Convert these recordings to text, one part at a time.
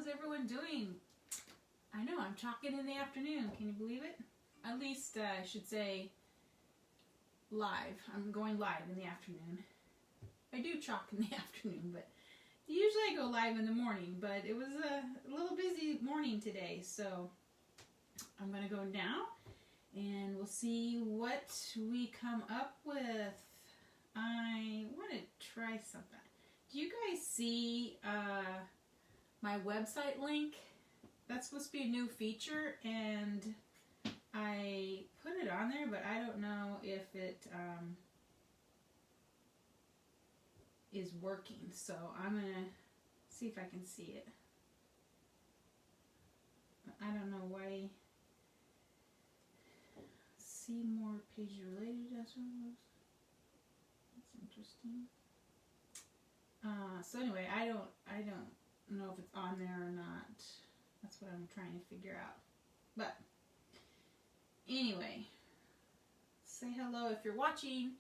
How's everyone doing? I know, I'm chalking in the afternoon. Can you believe it? At least I should say live. I'm going live in the afternoon. I do chalk in the afternoon, but usually I go live in the morning. But it was a little busy morning today, so I'm going to go now and we'll see what we come up with. I want to try something. Do you guys see my website link? That's supposed to be a new feature, and I put it on there, but I don't know if it is working. So I'm going to see if I can see it. I don't know why. See more pages related. That's interesting. So anyway, I don't know if it's on there or not. That's what I'm trying to figure out. But anyway, say hello if you're watching,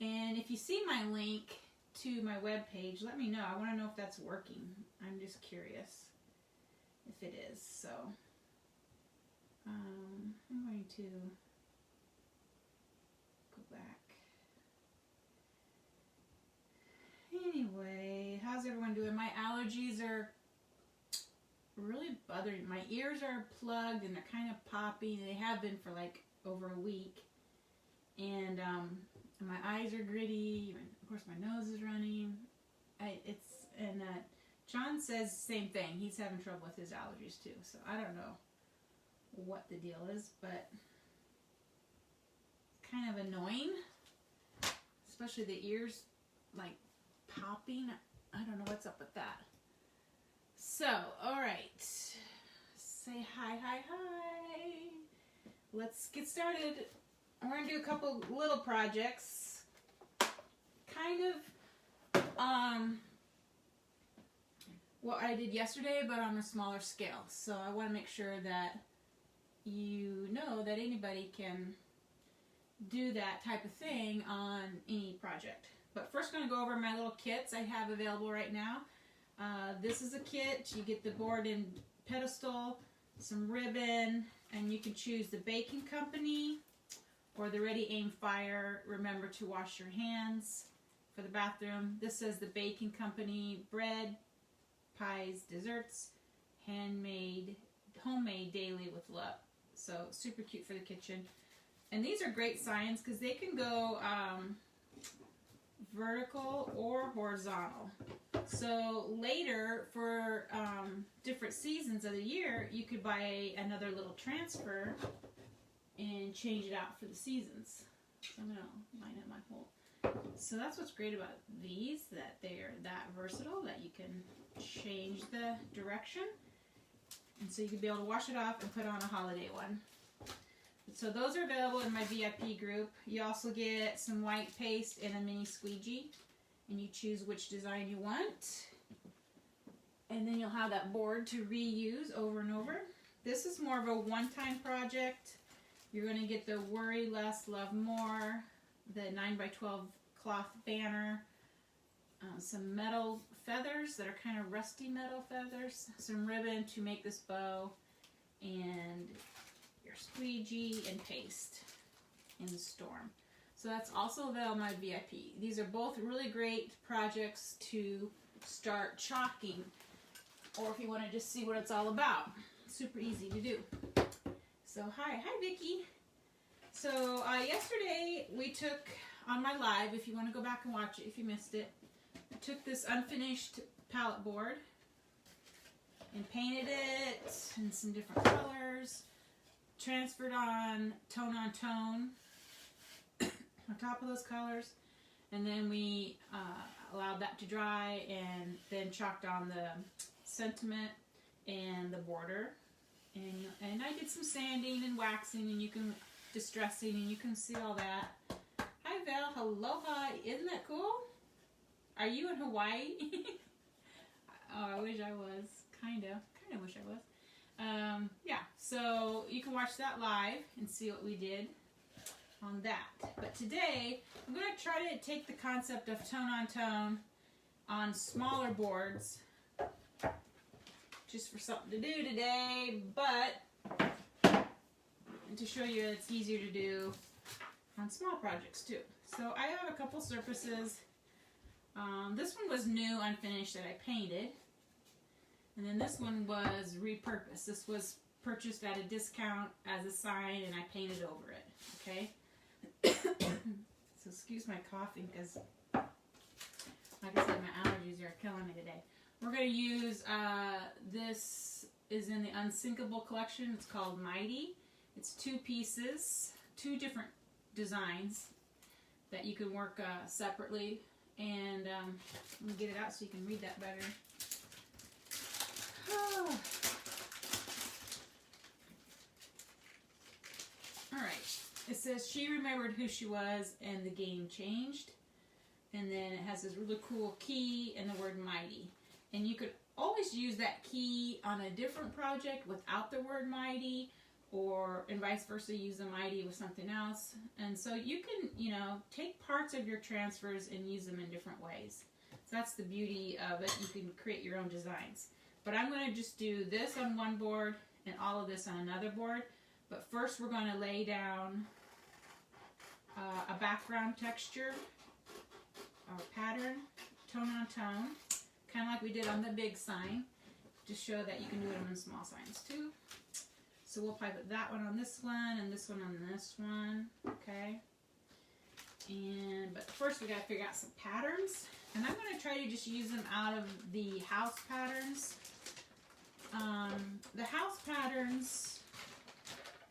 and if you see my link to my webpage, let me know. I want to know if that's working. I'm just curious if it is. So I'm going to go back. Anyway, how's everyone doing? My allergies are really bothering. My ears are plugged and they're kind of popping. They have been for like over a week. And my eyes are gritty. Of course, my nose is running. John says the same thing. He's having trouble with his allergies too. So I don't know what the deal is, but it's kind of annoying. Especially the ears like popping. I don't know what's up with that. So, alright. Say hi, hi, hi. Let's get started. We're going to do a couple little projects. Kind of what I did yesterday, but on a smaller scale. So I want to make sure that you know that anybody can do that type of thing on any project. But first I'm going to go over my little kits I have available right now. This is a kit. You get the board and pedestal, some ribbon, and you can choose the baking company or the Ready Aim Fire. Remember to wash your hands for the bathroom. This says the baking company, bread, pies, desserts, handmade, homemade daily with love. So super cute for the kitchen. And these are great signs because they can go vertical or horizontal. So later for different seasons of the year, you could buy another little transfer and change it out for the seasons. So I'm going to line up my hole. So that's what's great about these, that they're that versatile that you can change the direction. And so you can be able to wash it off and put on a holiday one. So those are available in my VIP group. You also get some white paste and a mini squeegee. And you choose which design you want. And then you'll have that board to reuse over and over. This is more of a one-time project. You're going to get the Worry Less, Love More, the 9x12 cloth banner, some metal feathers that are kind of rusty metal feathers, some ribbon to make this bow, and your squeegee and paste in the storm. So that's also available on my VIP. These are both really great projects to start chalking, or if you want to just see what it's all about. Super easy to do. So hi Vicky. So yesterday we took on my live, if you want to go back and watch it if you missed it, I took this unfinished palette board and painted it in some different colors, transferred on tone on top of those colors, and then we allowed that to dry and then chalked on the sentiment and the border, and I did some sanding and waxing and distressing, and you can see all that. Hi Val, aloha, isn't that cool? Are you in Hawaii? Oh, I wish I was, kind of wish I was. Yeah, so you can watch that live and see what we did on that. But today, I'm going to try to take the concept of tone on smaller boards just for something to do today, but to show you it's easier to do on small projects too. So I have a couple surfaces. This one was new, unfinished, that I painted. And then this one was repurposed. This was purchased at a discount as a sign, and I painted over it. Okay? So excuse my coughing, because, like I said, my allergies are killing me today. We're going to use, this is in the Unsinkable collection. It's called Mighty. It's 2 pieces, 2 different designs that you can work separately. And let me get it out so you can read that better. Oh. Alright, it says she remembered who she was and the game changed. And then it has this really cool key and the word mighty. And you could always use that key on a different project without the word mighty, or and vice versa, use the mighty with something else. And so you can, you know, take parts of your transfers and use them in different ways. So that's the beauty of it. You can create your own designs. But I'm going to just do this on one board and all of this on another board. But first we're going to lay down a background texture or pattern, tone on tone, kind of like we did on the big sign, to show that you can do it on small signs too. So we'll probably put that one on this one and this one on this one, okay? But first we got to figure out some patterns. And I'm going to try to just use them out of the house patterns. The house patterns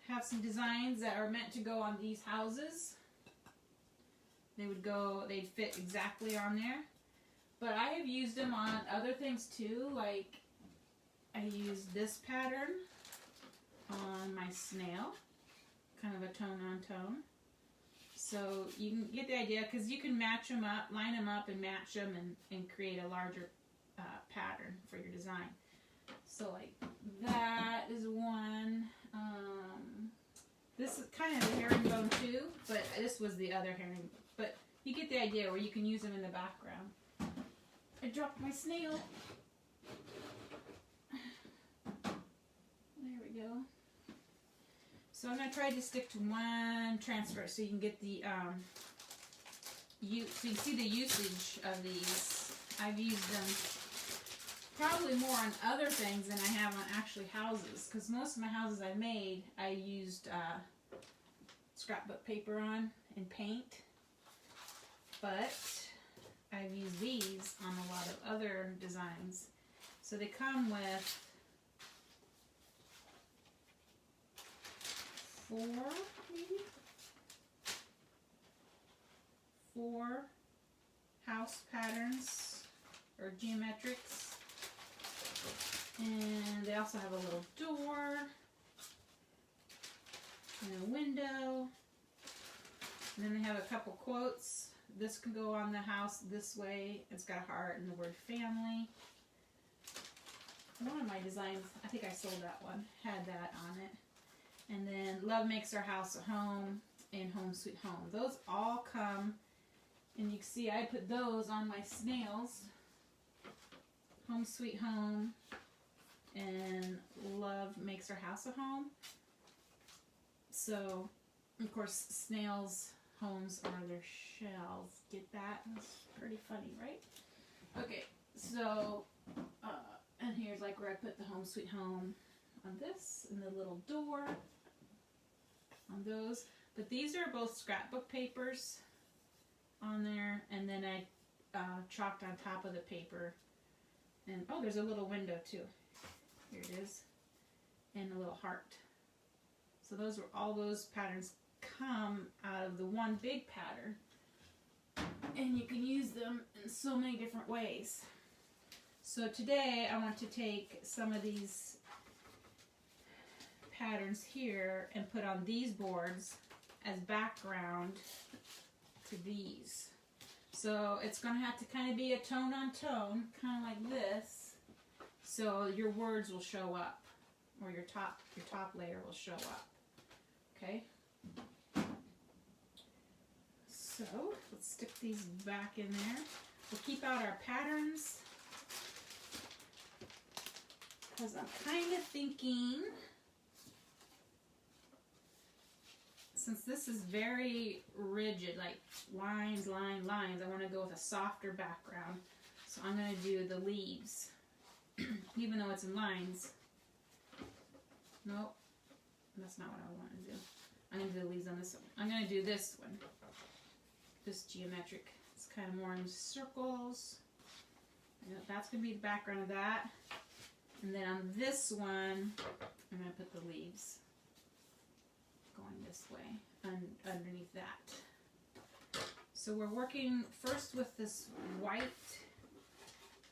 have some designs that are meant to go on these houses. They'd fit exactly on there. But I have used them on other things too, like I used this pattern on my snail, kind of a tone on tone. So you can get the idea, because you can match them up, line them up and match them and create a larger pattern for your design. So like that is one. This is kind of a herringbone too, but this was the other herringbone. But you get the idea where you can use them in the background. I dropped my snail. There we go. So I'm going to try to stick to one transfer so you can get the, so you can see the usage of these. I've used them probably more on other things than I have on actually houses, because most of my houses I've made, I used scrapbook paper on and paint. But I've used these on a lot of other designs. So they come with 4, maybe? 4 house patterns or geometrics. And they also have a little door and a window. And then they have a couple quotes. This can go on the house this way. It's got a heart and the word family. One of my designs, I think I sold that one, had that on it. And then Love Makes Our House a Home and Home Sweet Home. Those all come, and you can see I put those on my snails. Home Sweet Home and Love Makes Our House a Home. So, of course, snails' homes are their shells. Get that? That's pretty funny, right? Okay, so, and here's like where I put the Home Sweet Home on this, and the little door on those. But these are both scrapbook papers on there, and then I chalked on top of the paper. And oh, there's a little window too. Here it is. And a little heart. So those were all those patterns come out of the one big pattern. And you can use them in so many different ways. So today I want to take some of these patterns here and put on these boards as background to these. So it's going to have to kind of be a tone on tone, kind of like this, so your words will show up, or your top layer will show up. Okay? So let's stick these back in there. We'll keep out our patterns. because I'm kind of thinking, since this is very rigid, like lines, lines, I want to go with a softer background. So I'm going to do the leaves, even though it's in lines. Nope, that's not what I want to do. I'm going to do the leaves on this one. I'm going to do this one, this geometric. It's kind of more in circles. That's going to be the background of that. And then on this one, I'm going to put the leaves going this way underneath that. So we're working first with this white.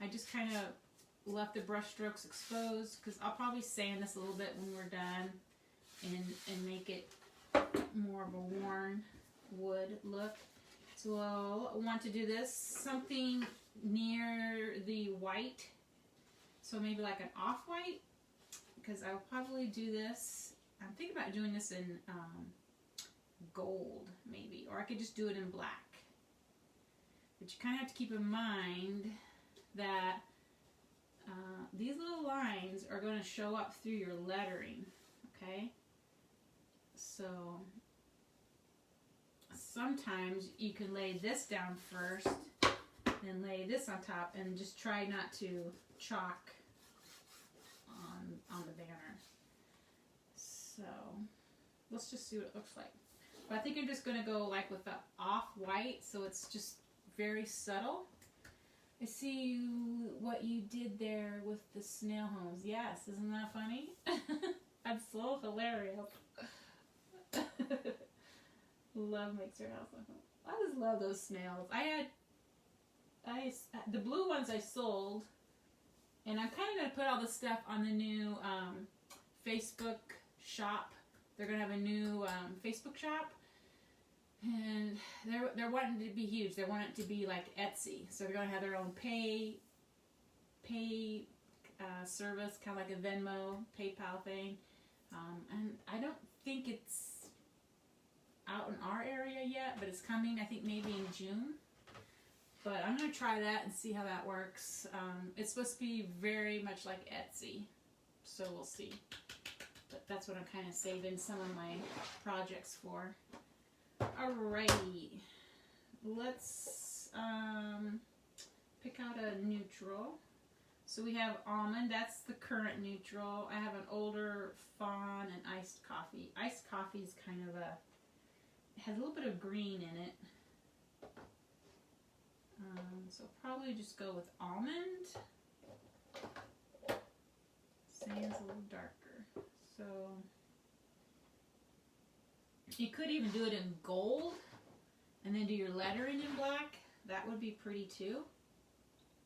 I just kind of left the brush strokes exposed because I'll probably sand this a little bit when we're done and make it more of a worn wood look. So I'll want to do this something near the white. So maybe like an off-white, because I'll probably do this. I'm thinking about doing this in gold, maybe, or I could just do it in black. But you kind of have to keep in mind that these little lines are going to show up through your lettering, okay? So sometimes you can lay this down first, and lay this on top, and just try not to chalk on the banner. So let's just see what it looks like. But I think I'm just going to go like with the off-white, so it's just very subtle. I see what you did there with the snail homes. Yes, isn't that funny? That's so hilarious. Love makes her house look home. I just love those snails. The blue ones I sold, and I'm kind of going to put all this stuff on the new Facebook shop. They're going to have a new Facebook shop, and they're wanting it to be huge. They want it to be like Etsy, so they're going to have their own pay service, kind of like a Venmo, PayPal thing. And I don't think it's out in our area yet, but it's coming, I think maybe in June. But I'm going to try that and see how that works. It's supposed to be very much like Etsy, so we'll see. But that's what I'm kind of saving some of my projects for. Alrighty, let's pick out a neutral. So we have almond, that's the current neutral. I have an older fawn and iced coffee. Iced coffee is kind of it has a little bit of green in it. So probably just go with almond. Sand's a little darker. So you could even do it in gold and then do your lettering in black. That would be pretty too.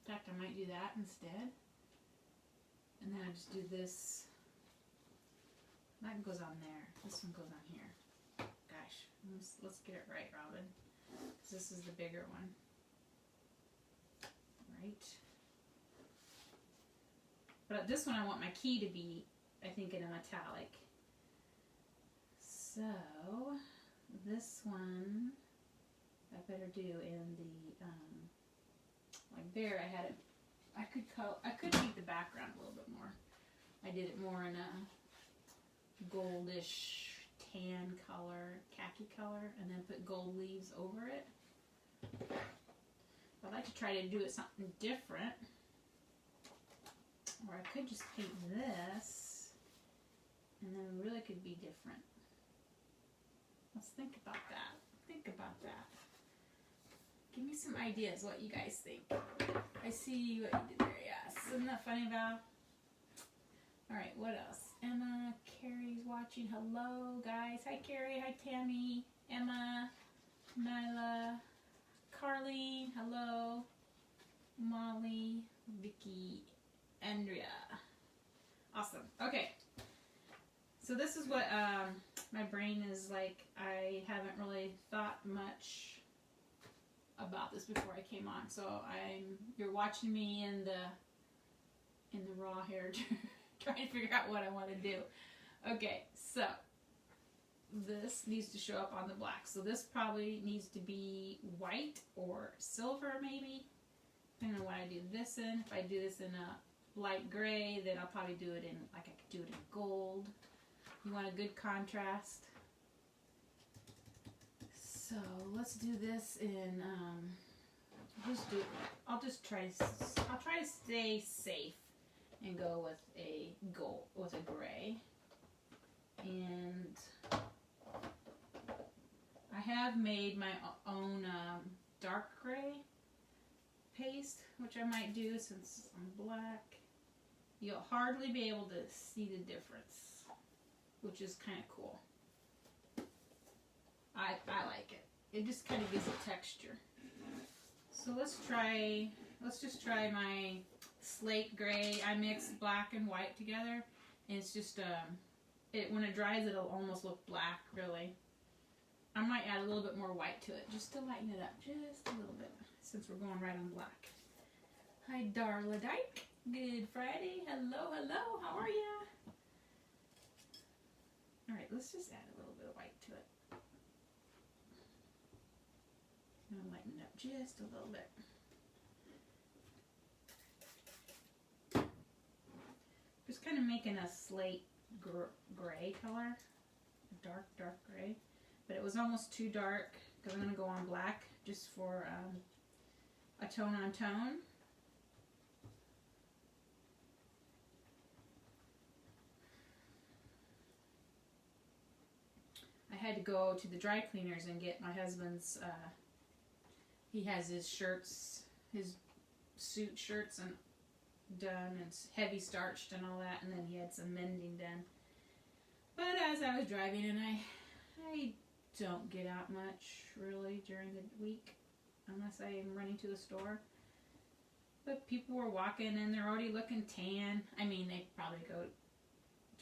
In fact, I might do that instead. And then I just do this. That goes on there. This one goes on here. Gosh, let's get it right, Robin. Because this is the bigger one. Right. But this one I want my key to be, I think, in a metallic. So this one I better do in the like there. I had it. I could paint the background a little bit more. I did it more in a goldish tan color, khaki color, and then put gold leaves over it. I'd like to try to do it something different. Or I could just paint this, and then it really could be different. Let's think about that. Think about that. Give me some ideas what you guys think. I see what you did there, yes. Isn't that funny, Val? Alright, what else? Emma, Carrie's watching. Hello, guys. Hi, Carrie. Hi, Tammy. Emma, Nyla, Carlene. Hello. Molly, Vicky, Andrea. Awesome. Okay. So this is what my brain is like. I haven't really thought much about this before I came on. So you're watching me in the raw hair trying to figure out what I want to do. Okay, so this needs to show up on the black. So this probably needs to be white or silver maybe. Depending on what I do this in. If I do this in a light gray, then I'll probably do it in, like I could do it in gold. You want a good contrast. So let's do this in, I'll try to stay safe and go with a gold, with a gray. And I have made my own dark gray paste, which I might do since I'm black. You'll hardly be able to see the difference, which is kind of cool. I like it. It just kind of gives it texture. So let's just try my slate gray. I mixed black and white together, and it's just when it dries, it'll almost look black, really. I might add a little bit more white to it, just to lighten it up just a little bit, since we're going right on black. Hi, Darla Dyke. Good Friday. Hello, hello. How are ya? All right, let's just add a little bit of white to it. I'm gonna lighten it up just a little bit. Just kind of making a slate gray color, a dark gray, but it was almost too dark because I'm going to go on black just for a tone on tone. I had to go to the dry cleaners and get my husband's, he has his shirts, his suit shirts and done and heavy starched and all that, and then he had some mending done. But as I was driving, and I don't get out much really during the week unless I am running to the store. But people were walking and they're already looking tan. I mean, they probably go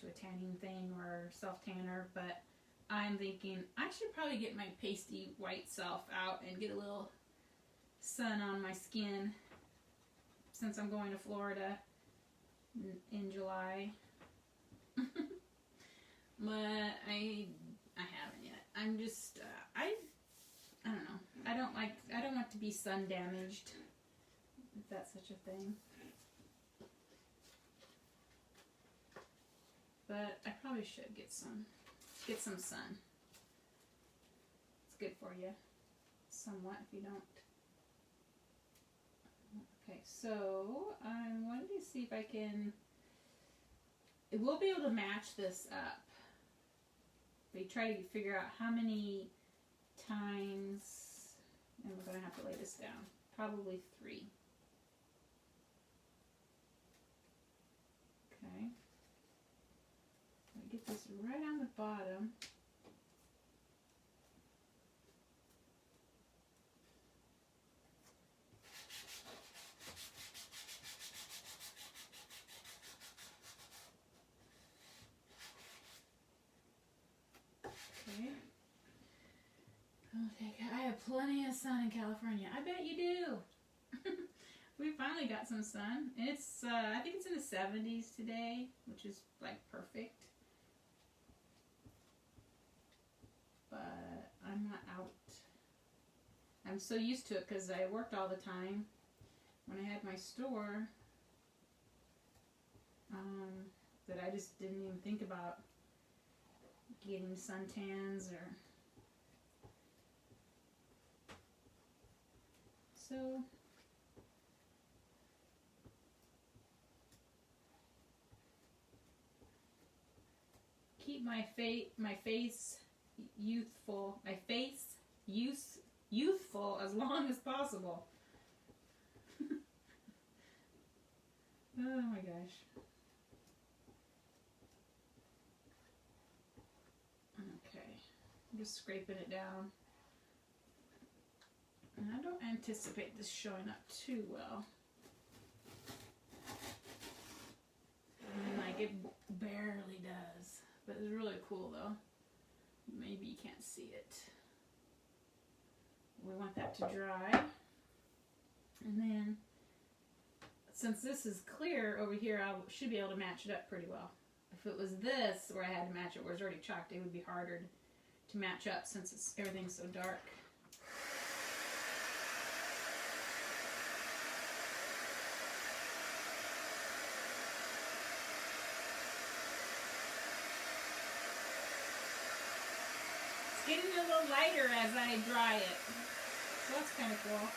to a tanning thing or self-tanner, but I'm thinking I should probably get my pasty white self out and get a little sun on my skin since I'm going to Florida in July. But I haven't yet. I'm just I don't know. I don't want to be sun damaged, if that's such a thing. But I probably should get some sun. It's good for you, somewhat, if you don't. Okay, so I'm wanting to see if I can. We'll be able to match this up. We try to figure out how many times, and we're going to have to lay this down. Probably 3. Okay. Get this right on the bottom. Okay. I have plenty of sun in California. I bet you do. We finally got some sun. It's I think it's in the 70s today, which is like perfect. But I'm not out. I'm so used to it because I worked all the time when I had my store that I just didn't even think about getting suntans or so. Keep my face youthful. My face youthful as long as possible. Oh my gosh. Okay, I'm just scraping it down. And I don't anticipate this showing up too well. I mean, like, it barely does. But it's really cool though. Maybe you can't see it. We want that to dry. And then, since this is clear over here, I should be able to match it up pretty well. If it was this, where I had to match it, where it's already chalked, it would be harder to match up since everything's so dark. getting a little lighter as I dry it. So that's kind of cool.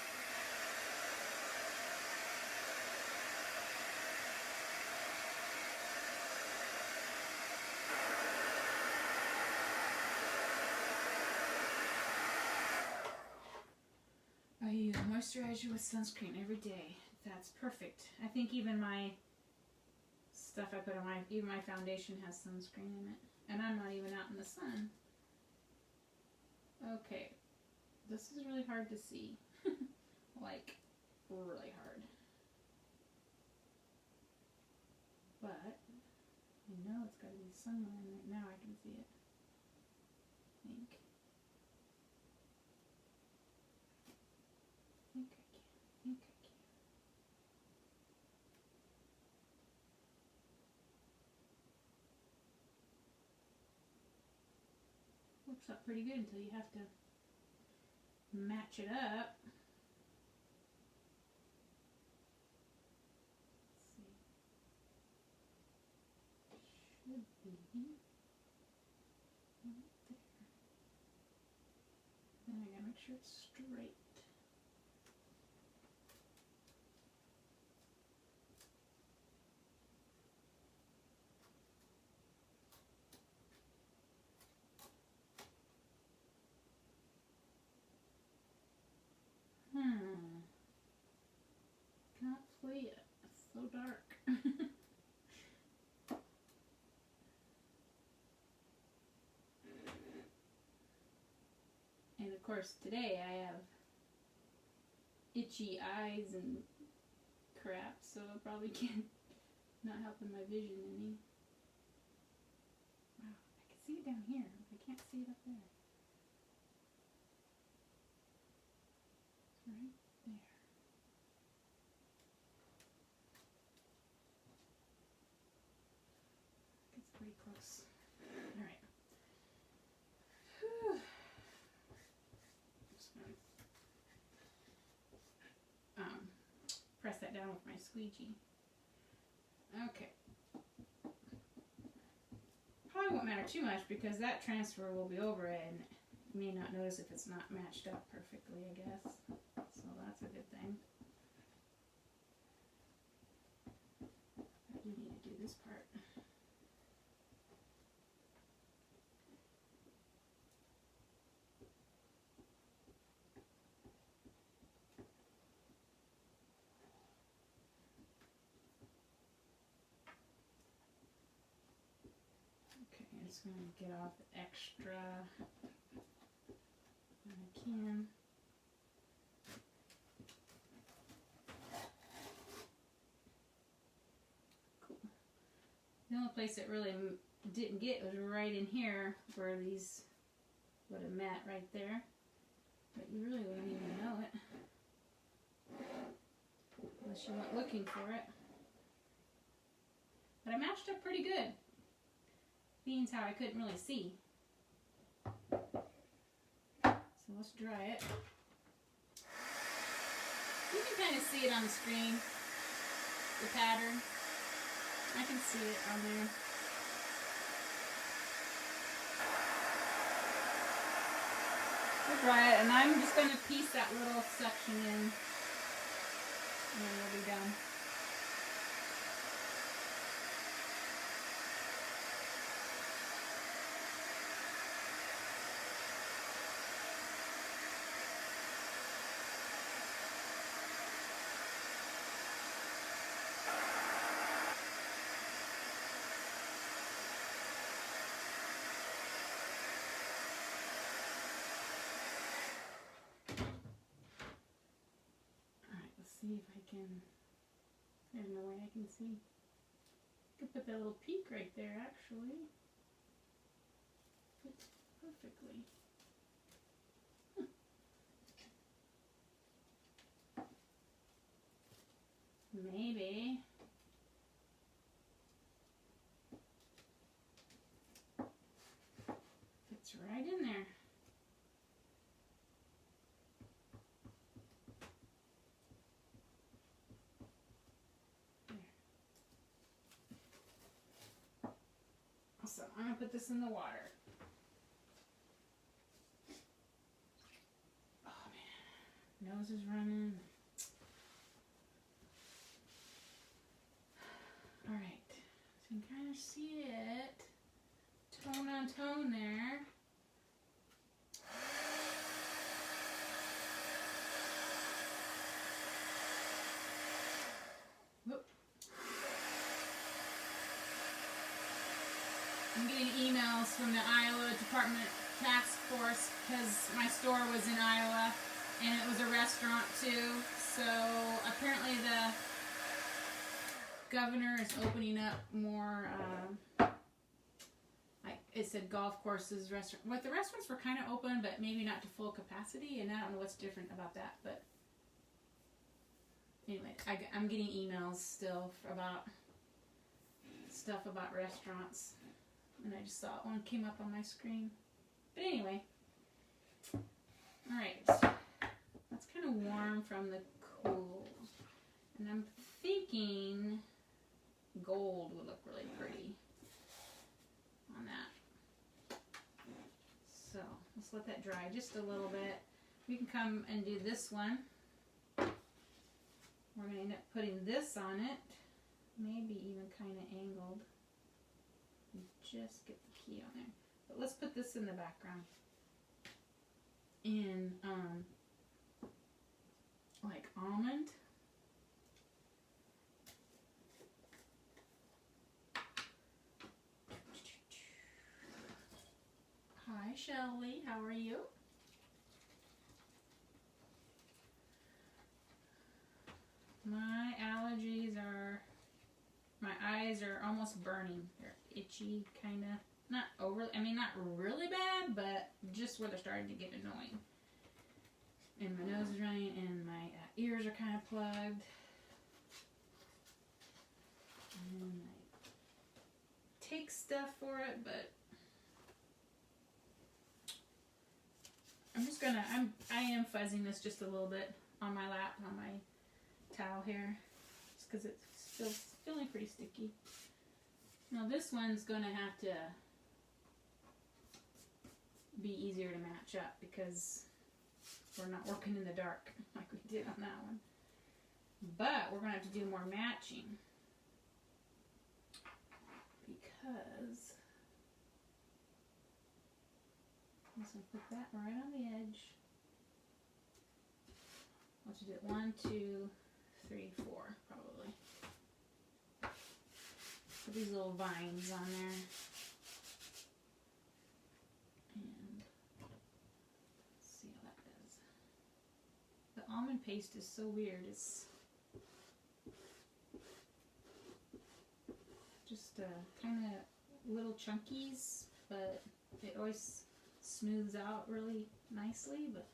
I moisturize you with sunscreen every day. That's perfect. I think even my stuff I put on even my foundation has sunscreen in it. And I'm not even out in the sun. Okay. This is really hard to see. Like, really hard. But, I know it's got to be somewhere in right now I can see it. I think I can. Works out pretty good until you have to match it up. Let's see. Should be right there. Then I gotta make sure it's straight. Can't see it. It's so dark. And of course today I have itchy eyes and crap, so I probably can't, not helping my vision any. Wow, I can see it down here, but I can't see it up there. It's right there. It's pretty close. Alright. Press that down with my squeegee. Okay. Probably won't matter too much because that transfer will be over and you may not notice if it's not matched up perfectly, I guess. So that's a good thing. I do need to do this part. I'm just going to get off the extra when I can. Cool. The only place it really didn't get was right in here where these would have met right there. But you really wouldn't even know it unless you went looking for it. But I matched up pretty good. Being how I couldn't really see. So let's dry it. You can kind of see it on the screen, the pattern. I can see it on there. We'll dry it, and I'm just going to piece that little section in, and then we'll be done. See if I can, there's no way I can see. I could put that little peak right there actually. Fits perfectly. Maybe. Fits right in there. So I'm going to put this in the water. nose is running. Alright, so you can kind of see it. Tone on tone there. Whoop. I'm getting emails from the Iowa Department Task Force because my store was in Iowa and it was a restaurant too. So apparently the governor is opening up more, like it said, golf courses, restaurant. But the restaurants were kind of open, but maybe not to full capacity. And I don't know what's different about that. But anyway, I'm getting emails still about stuff about restaurants. And I just saw one came up on my screen. But anyway. Alright. That's kind of warm from the cool. And I'm thinking gold would look really pretty on that. So, let's let that dry just a little bit. We can come and do this one. We're going to end up putting this on it. Maybe even kind of angled. Just get the key on there. But let's put this in the background. In, like almond. Hi, Shelly. How are you? My allergies are, my eyes are almost burning. They're itchy, kind of. Not overly, I mean, not really bad, but just where they're starting to get annoying. And my nose is running, and my ears are kind of plugged. And I take stuff for it, but I'm just gonna, I am fuzzing this just a little bit on my lap, on my towel here, just because it's still feeling pretty sticky. Now this one's gonna have to be easier to match up because we're not working in the dark like we did on that one. But we're gonna have to do more matching because I'm just gonna put that right on the edge. I'll just do it 1, 2, 3, 4, probably. Put these little vines on there. And let's see how that does. The almond paste is so weird. It's just kind of little chunkies, but it always smooths out really nicely, but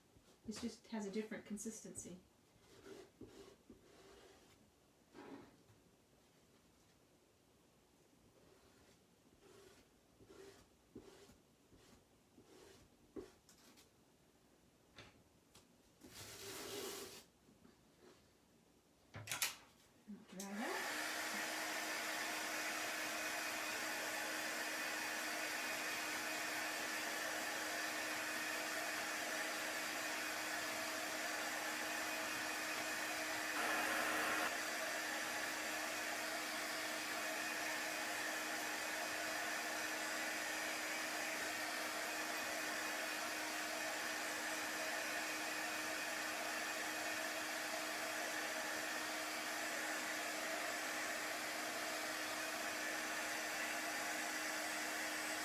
it just has a different consistency.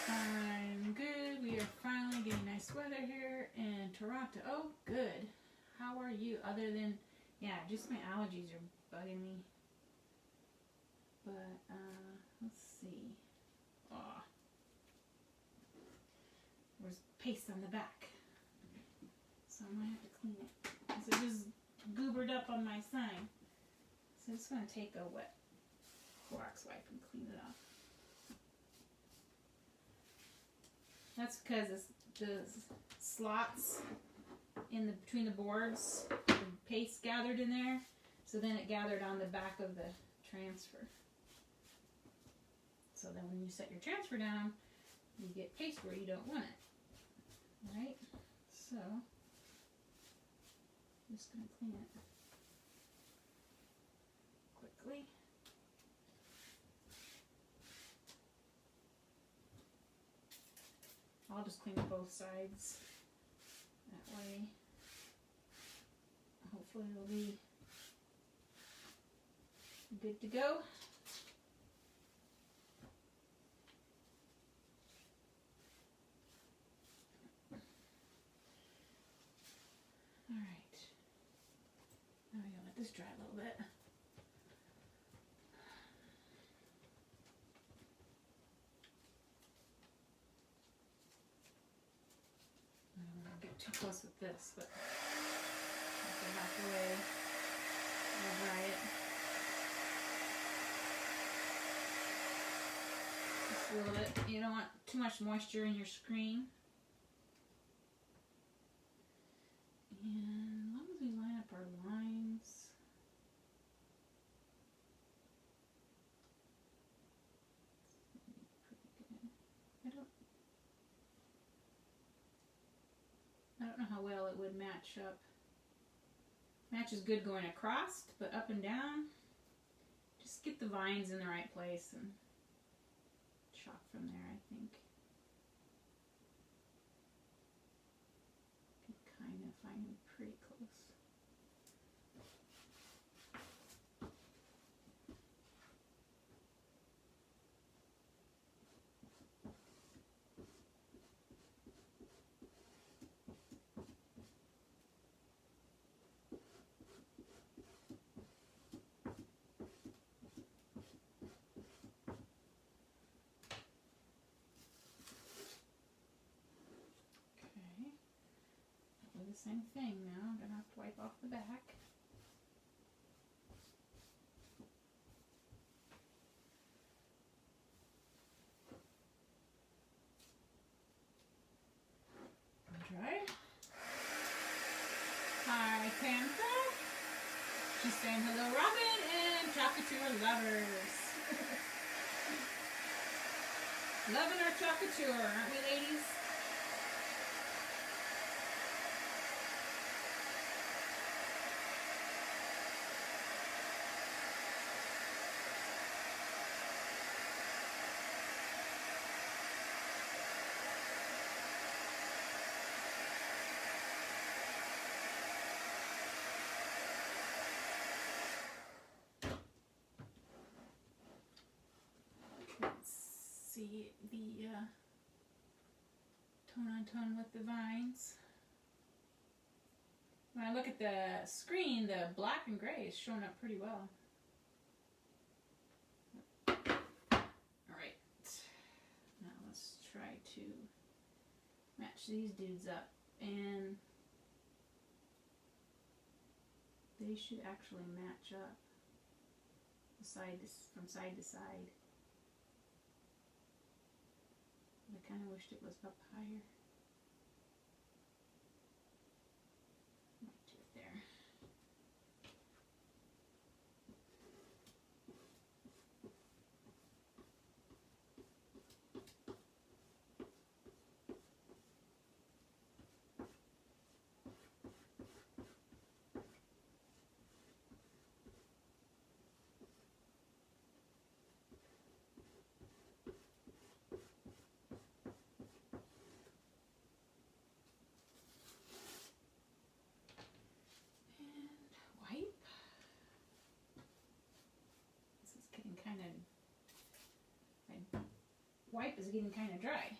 I'm good. We are finally getting nice weather here in Toronto. Oh, good. How are you? Other than, yeah, just my allergies are bugging me. But, let's see. Oh. There's paste on the back. So I might have to clean it. Because it just goobered up on my sign. So I'm just going to take a wet Clorox wipe and clean it off. That's because the slots in the between the boards, the paste gathered in there, so then it gathered on the back of the transfer. So then when you set your transfer down, you get paste where you don't want it. Right? So just going to clean it quickly. I'll just clean both sides. That way, hopefully it'll be good to go. All right. Now we're gonna let this dry a little bit. I don't want to get too close with this, but after halfway, I'll dry it. Just a little bit. You don't want too much moisture in your screen. And as long as we line up our lines, pretty good. I don't know how well it would match up. Matches good going across, but up and down, just get the vines in the right place and chalk from there, I think. You can kind of find them pretty close. Same thing now. I'm gonna have to wipe off the back. Dry. Hi, Panther. She's saying hello, Robin and Couture lovers. Loving our Couture, aren't we, ladies? See the tone on tone with the vines. When I look at the screen, the black and gray is showing up pretty well. Alright, now let's try to match these dudes up, and they should actually match up from side to side. I kind of wished it was up higher. Might do it there. Wipe is getting kind of dry.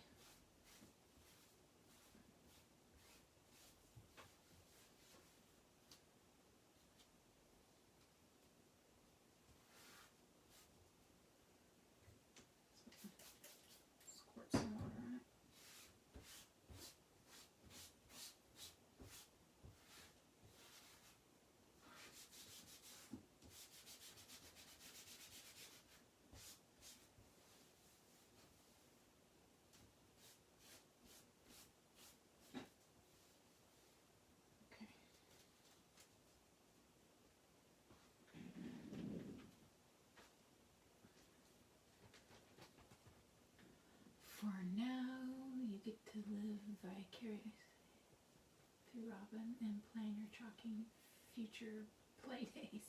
Squirt some water on it. For now, you get to live vicariously through Robin and plan your chalking future play days.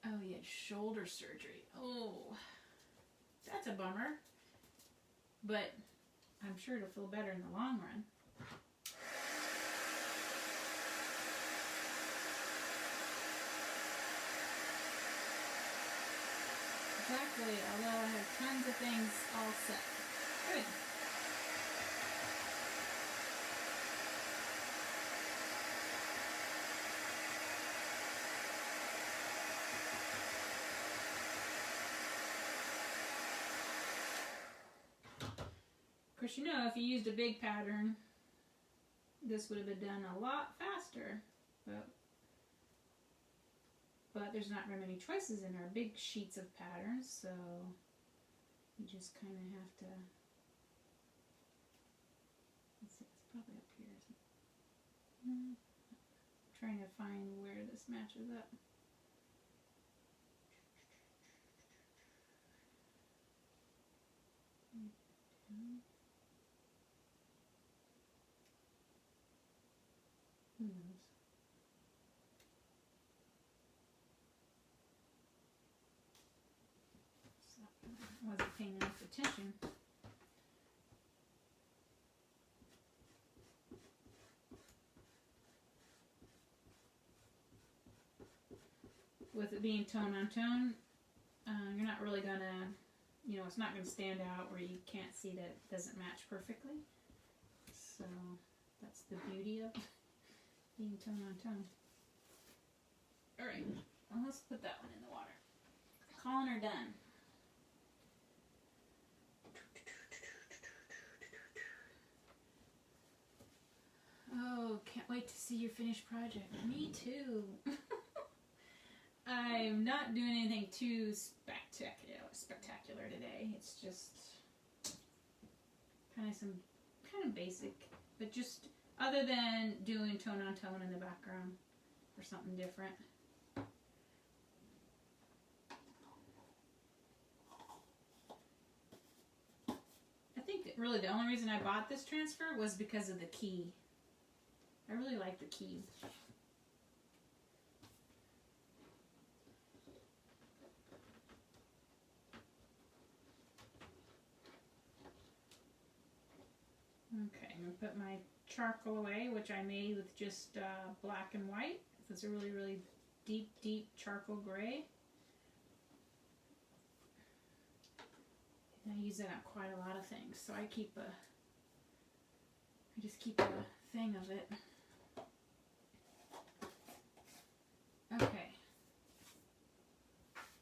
Oh, he had shoulder surgery. Oh, that's a bummer. But I'm sure it'll feel better in the long run. Exactly, although I have tons of things all set. Good. Of course, you know, if you used a big pattern, this would have been done a lot faster. But there's not very many choices in our big sheets of patterns, so you just kind of have to. Let's see, it's probably up here, isn't it? I'm trying to find where this matches up. Who knows? I wasn't paying enough attention. With it being tone on tone, you're not really gonna, you know, it's not gonna stand out where you can't see that it doesn't match perfectly. So that's the beauty of being tone on tone. Alright, well, let's put that one in the water. Calling her done. Oh, can't wait to see your finished project. Me too. I'm not doing anything too spectacular today. It's just kind of basic, but just other than doing tone on tone in the background or something different. I think that really the only reason I bought this transfer was because of the key. I really like the key. Okay, I'm going to put my charcoal away, which I made with just black and white. It's a really, really deep charcoal gray. And I use that on quite a lot of things, so I just keep a thing of it. Okay.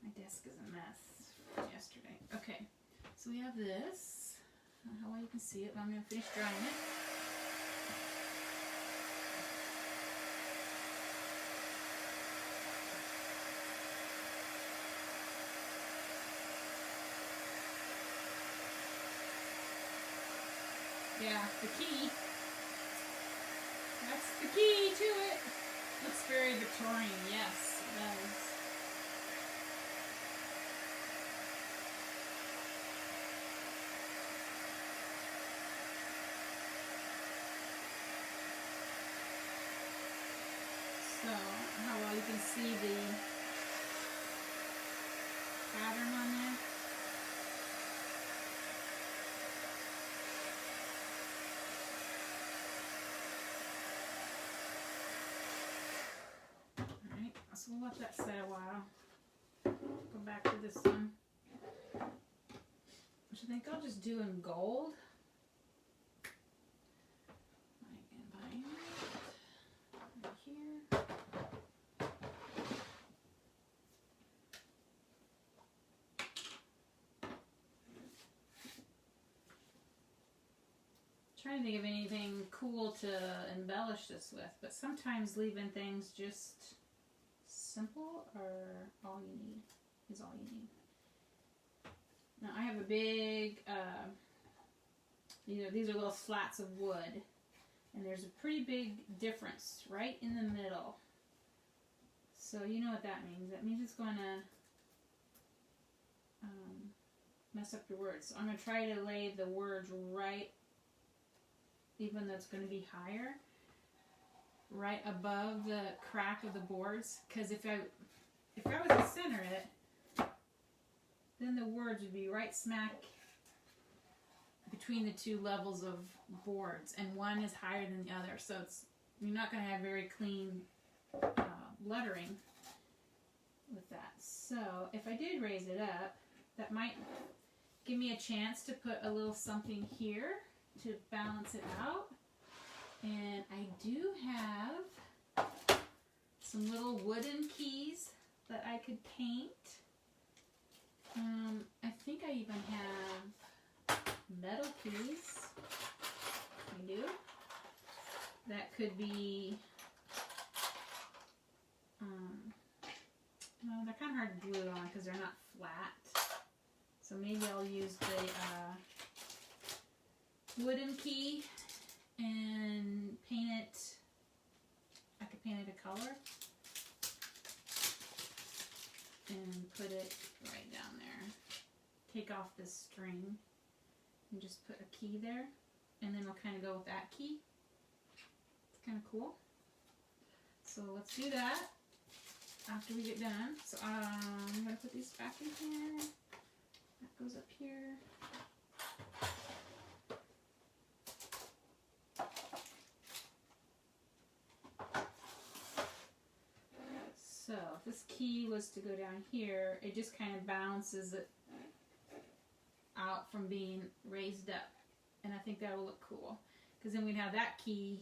My desk is a mess from yesterday. Okay, so we have this. I don't know how well you can see it, but I'm going to finish drying it. Yeah, the key. That's the key to it. Looks very Victorian, yes, it does. So, how well you can see the pattern on there. Alright, so we'll let that set a while. Go back to this one, which I think I'll just do in gold. Right here. Trying to think of anything cool to embellish this with, but sometimes leaving things just simple are all you need, is all you need. Now I have a big, these are little slats of wood, and there's a pretty big difference right in the middle. So you know what that means. That means it's going to mess up your words. So I'm going to try to lay the words right, even though it's going to be higher, right above the crack of the boards. Because if I was to center it, then the words would be right smack between the two levels of boards, and one is higher than the other. So you're not going to have very clean lettering with that. So if I did raise it up, that might give me a chance to put a little something here to balance it out. And I do have some little wooden keys that I could paint. I think I even have metal keys. I do. That could be, well, they're kind of hard to glue on because they're not flat. So maybe I'll use the wooden key and paint it. I could paint it a color and put it right down there. Take off this string and just put a key there, and then we'll kind of go with that key. It's kind of cool. So let's do that after we get done. So I'm going to put these back in here. That goes up here. So if this key was to go down here, it just kind of balances it out from being raised up. And I think that will look cool. Because then we'd have that key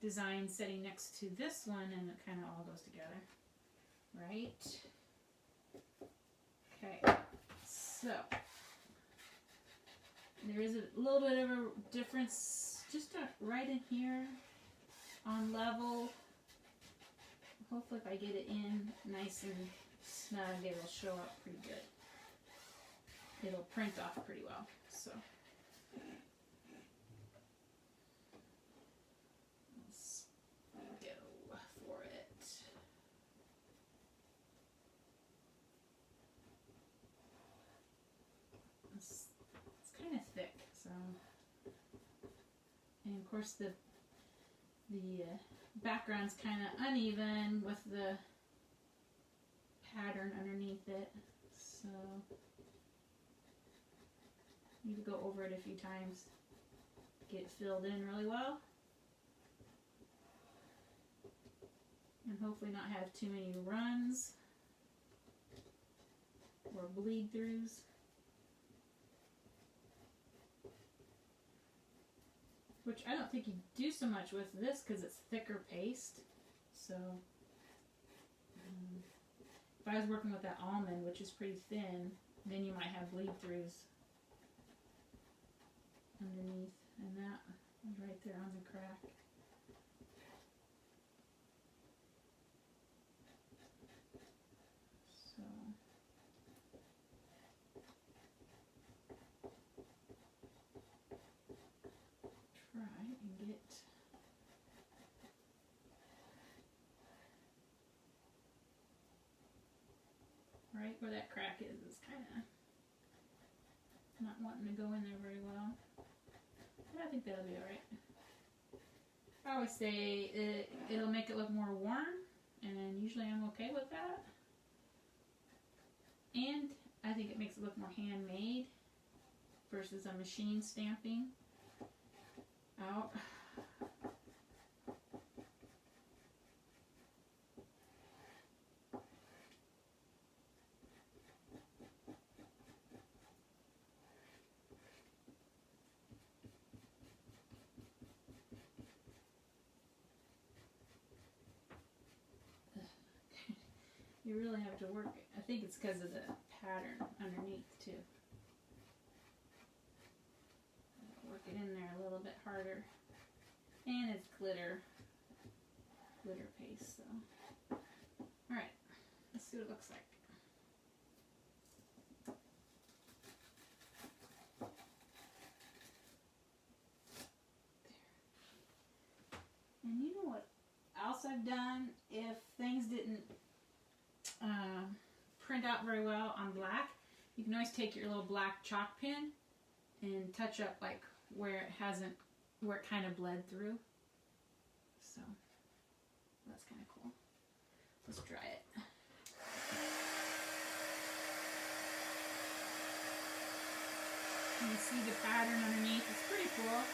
design sitting next to this one, and it kind of all goes together. Right? Okay. So there is a little bit of a difference just right in here on level. Hopefully if I get it in nice and snug, it'll show up pretty good. It'll print off pretty well. So let's go for it. It's kind of thick, so, and of course the background's kind of uneven with the pattern underneath it, so you need to go over it a few times to get it filled in really well, and hopefully not have too many runs or bleed throughs. Which I don't think you do so much with this because it's thicker paste. So if I was working with that almond, which is pretty thin, then you might have bleed throughs underneath, and that was right there on the crack. So try and get right where that crack is kind of not wanting to go in there very well. But I think that'll be alright. I always say it'll make it look more warm, and usually I'm okay with that. And I think it makes it look more handmade versus a machine stamping out. You really have to work it. I think it's because of the pattern underneath too. Work it in there a little bit harder. And it's glitter paste, so. Alright, let's see what it looks like. There. And you know what else I've done if things didn't print out very well on black? You can always take your little black chalk pen and touch up like where it hasn't, where it kind of bled through. So that's kind of cool. Let's dry it. You can see the pattern underneath. It's pretty cool.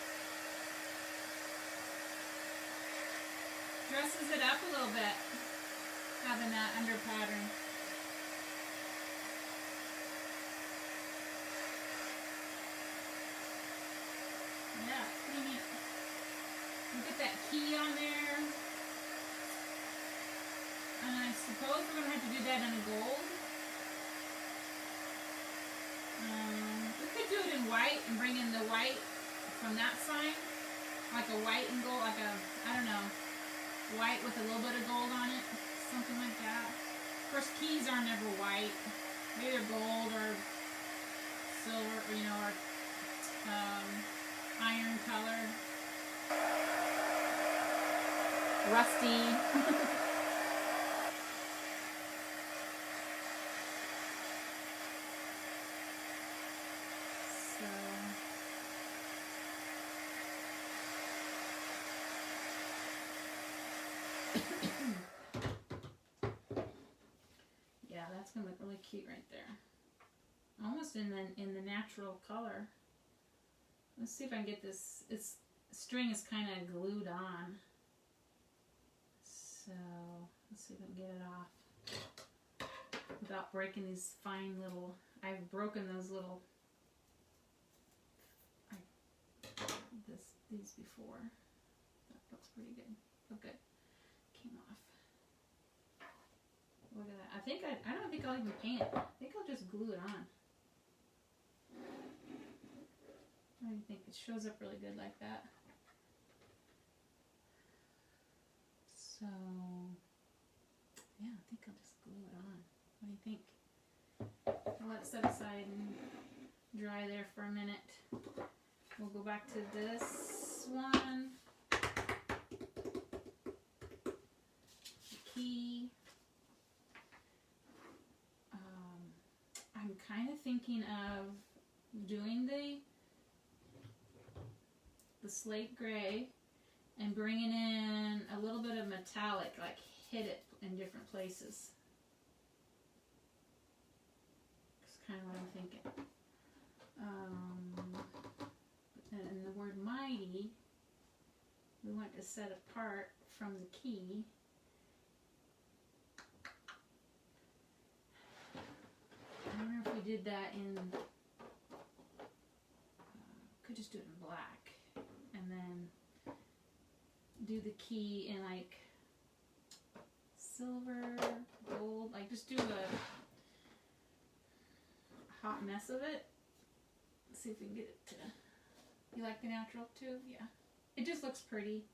Dresses it up a little bit, having that under pattern. Yeah, pretty neat. You get that key on there. And I suppose we're going to have to do that in gold. We could do it in white and bring in the white from that sign. Like a white and gold, like a, I don't know, white with a little bit of gold on it. Something like that. Of course, keys are never white. They're either gold or silver, or, you know, or iron color. Rusty. Yeah, that's gonna look really cute right there. Almost in the natural color. Let's see if I can get this. Its string is kind of glued on. So let's see if I can get it off without breaking these fine little. I've broken those little. These before. That looks pretty good. Oh, good. Came off. Look at that. I don't think I'll even paint it. I think I'll just glue it on. What do you think? It shows up really good like that. So, yeah, I think I'll just glue it on. What do you think? I'll let it set aside and dry there for a minute. We'll go back to this one. Key. I'm kind of thinking of doing the slate gray and bringing in a little bit of metallic, like hit it in different places. That's kind of what I'm thinking. And the word mighty, we want to set apart from the key. I wonder if we did that in, could just do it in black, and then do the key in like silver, gold, like just do a hot mess of it. Let's see if we can get it to, you like the natural too? Yeah. It just looks pretty.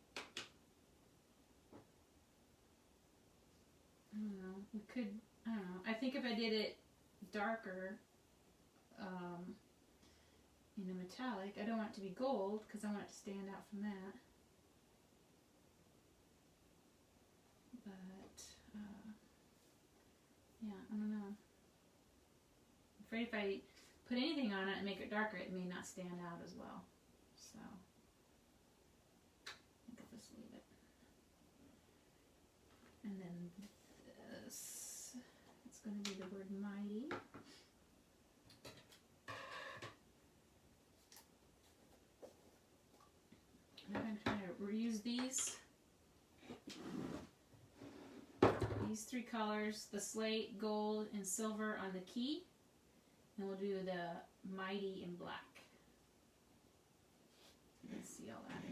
I don't know, we could, I don't know, I think if I did it darker, in a metallic, I don't want it to be gold because I want it to stand out from that. But, yeah, I don't know. I'm afraid if I put anything on it and make it darker, it may not stand out as well. So, I think I'll just leave it. And then this, it's going to be the word mighty. I'm trying to reuse these three colors, the slate, gold, and silver on the key, and we'll do the mighty in black. You can see all that.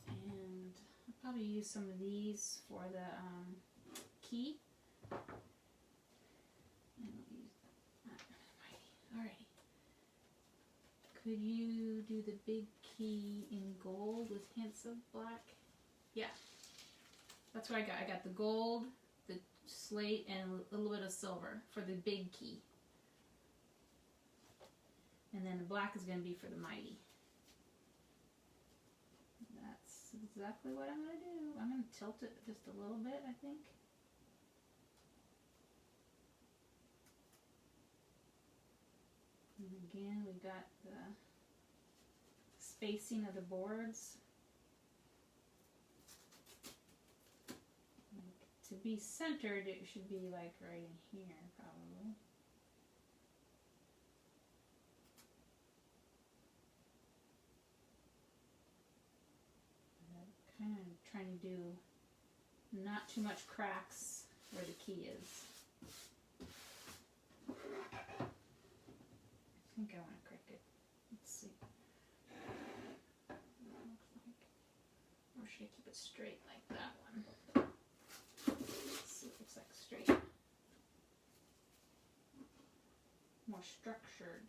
And I'll probably use some of these for the key. And we'll use mighty. Alrighty. Could you do the big key in gold with hints of black? Yeah. That's what I got. I got the gold, the slate, and a little bit of silver for the big key. And then the black is going to be for the mighty. That's exactly what I'm going to do. I'm going to tilt it just a little bit, I think. And again, we got the spacing of the boards. To be centered, it should be like right in here, probably. Kind of trying to do not too much cracks where the key is. I think I want to crack it. Let's see. Or should I keep it straight like that one? Let's see, it looks like straight. More structured.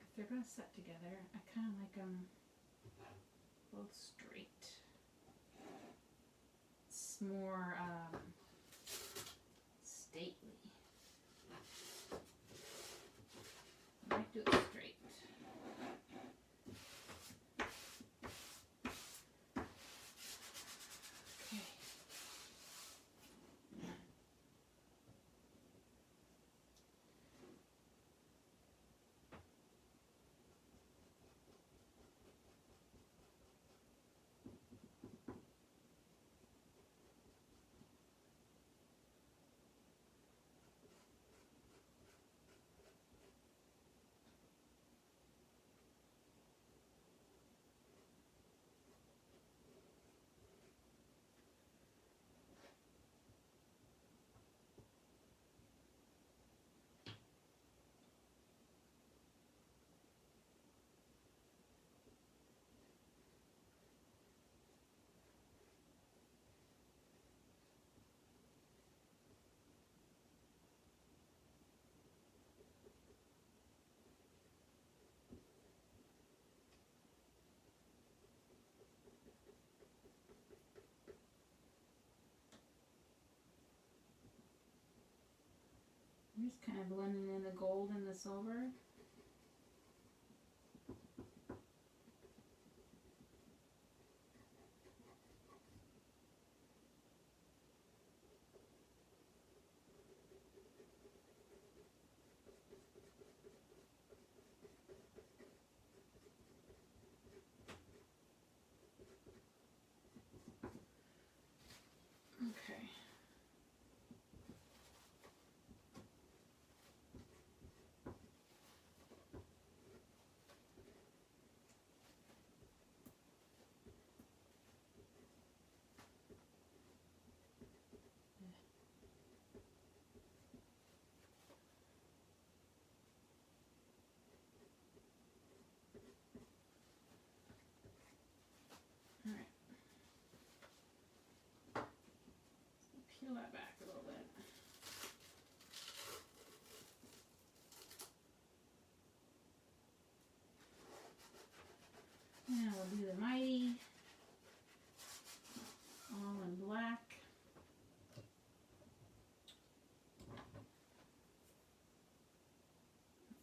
If they're going to set together, I kind of like them both straight. It's more stately. I might do it straight. Okay. I'm just kind of blending in the gold and the silver. Okay. Alright. Peel that back a little bit. Now we'll do the mighty, all in black.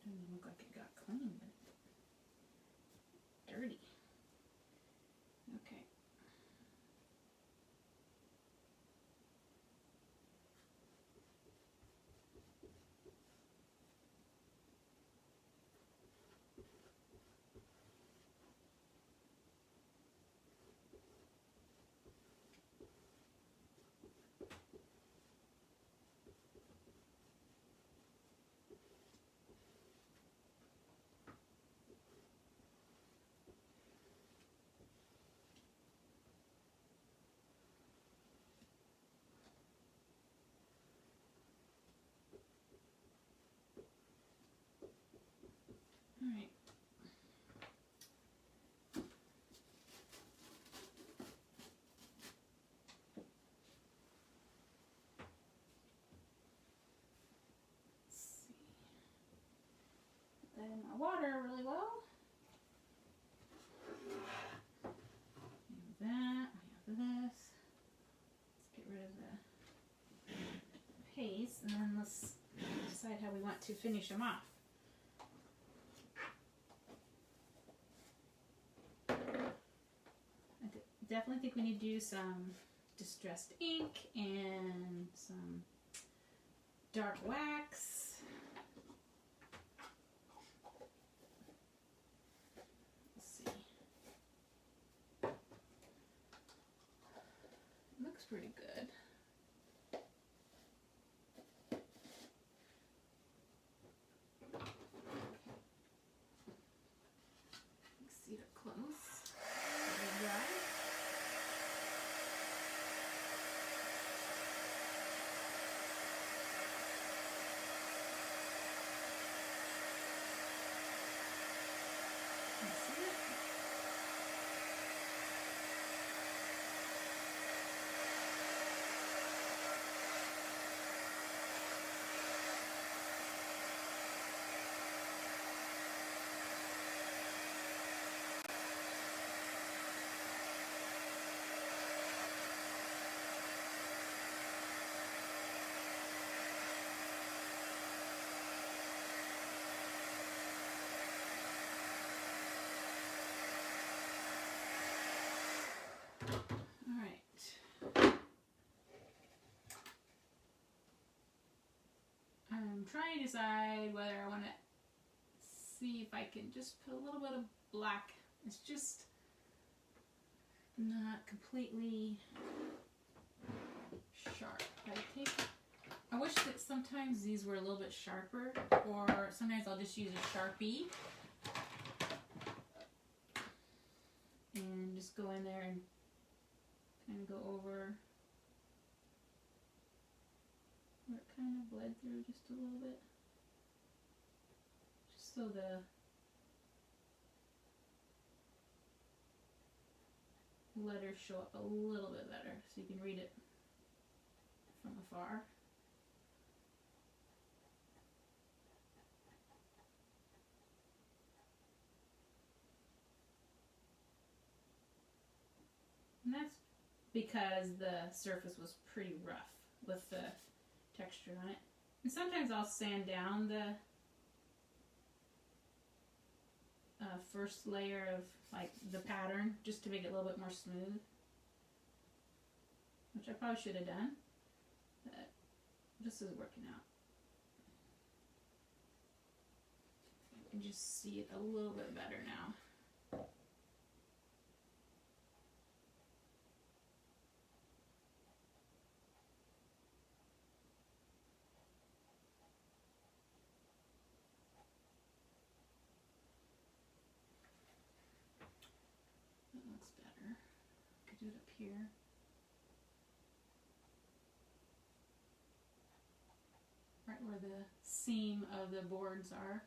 Doesn't look like it got clean, but dirty. Okay. Alright. Let's see. Put that in my water really well. And that, we have this. Let's get rid of the paste, and then let's decide how we want to finish them off. Definitely think we need to do some distressed ink and some dark wax. Let's see. It looks pretty good. Let's see it up close. Let it dry. I'm trying to decide whether I want to see if I can just put a little bit of black. It's just not completely sharp. I wish that sometimes these were a little bit sharper, or sometimes I'll just use a Sharpie and just go in there and kind of go over where it kind of bled through just a little bit, just so the letters show up a little bit better, so you can read it from afar. And that's because the surface was pretty rough with the texture on it. And sometimes I'll sand down the first layer of like the pattern just to make it a little bit more smooth, which I probably should have done, but this is working out. I can just see it a little bit better now. Do it up here. Right where the seam of the boards are.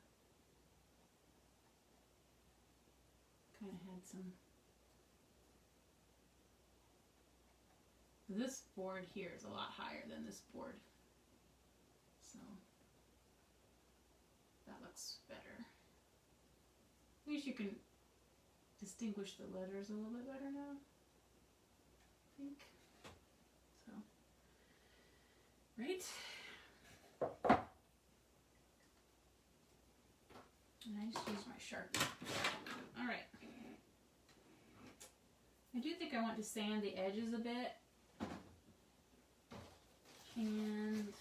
Kind of had some. This board here is a lot higher than this board, so that looks better. At least you can distinguish the letters a little bit better now, I think. So, right? And I just used my Sharpie. Alright. I do think I want to sand the edges a bit. And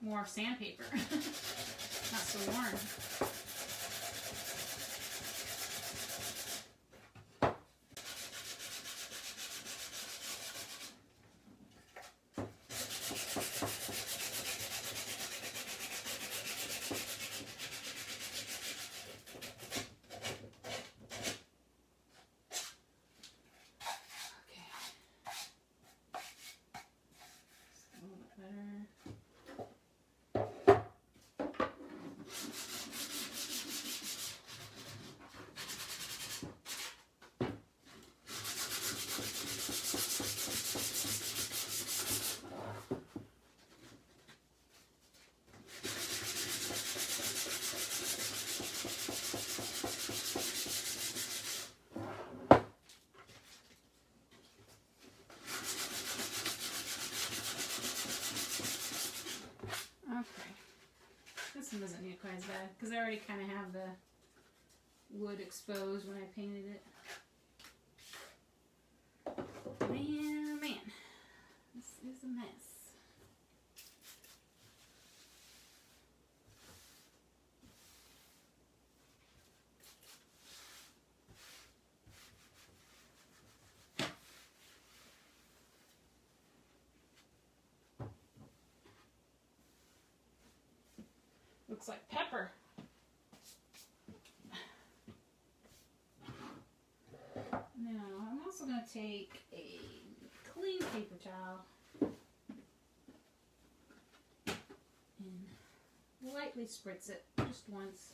more sandpaper. Not so worn. This one doesn't need quite as bad because I already kind of have the wood exposed when I painted it. Man, oh man, this is a mess. Looks like pepper. Now, I'm also going to take a clean paper towel and lightly spritz it just once,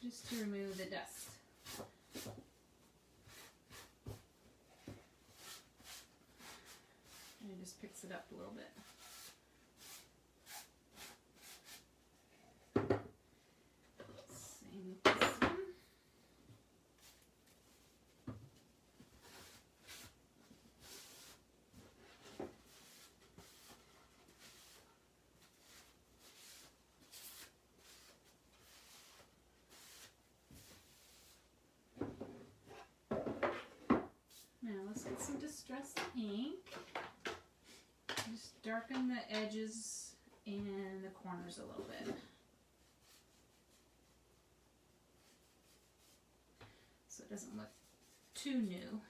just to remove the dust. And it just picks it up a little bit. Same with this one. Now let's get some distress ink. Just darken the edges and the corners a little bit. So it doesn't look too new.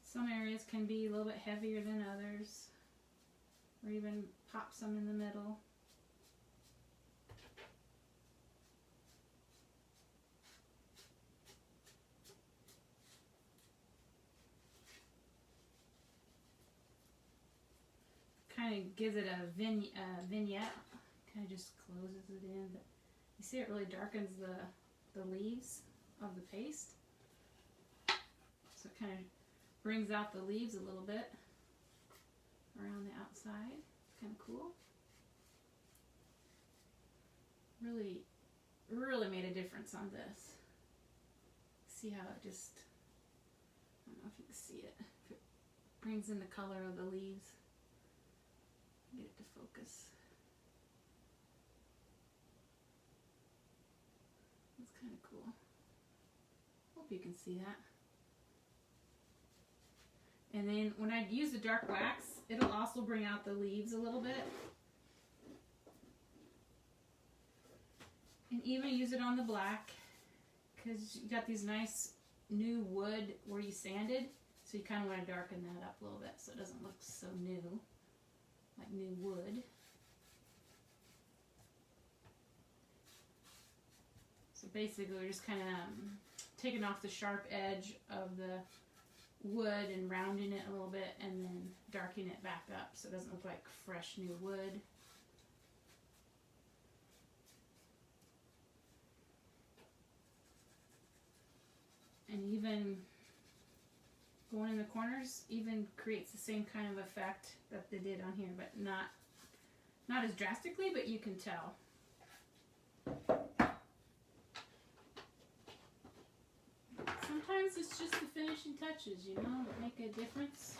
Some areas can be a little bit heavier than others, or even pop some in the middle. Kind of gives it a vignette, kind of just closes it in, but you see it really darkens the leaves of the paste. So it kind of brings out the leaves a little bit around the outside. It's kind of cool. Really made a difference on this. See how it just, I don't know if you can see it. It brings in the color of the leaves. Get it to focus. That's kind of cool. Hope you can see that. And then when I use the dark wax, it'll also bring out the leaves a little bit. And even use it on the black, because you got these nice new wood where you sanded, so you kind of want to darken that up a little bit so it doesn't look so new, like new wood. So basically we're just kind of taking off the sharp edge of the wood and rounding it a little bit and then darkening it back up so it doesn't look like fresh new wood. And even going in the corners even creates the same kind of effect that they did on here, but not as drastically, but you can tell. sometimes it's just the finishing touches, you know, that make a difference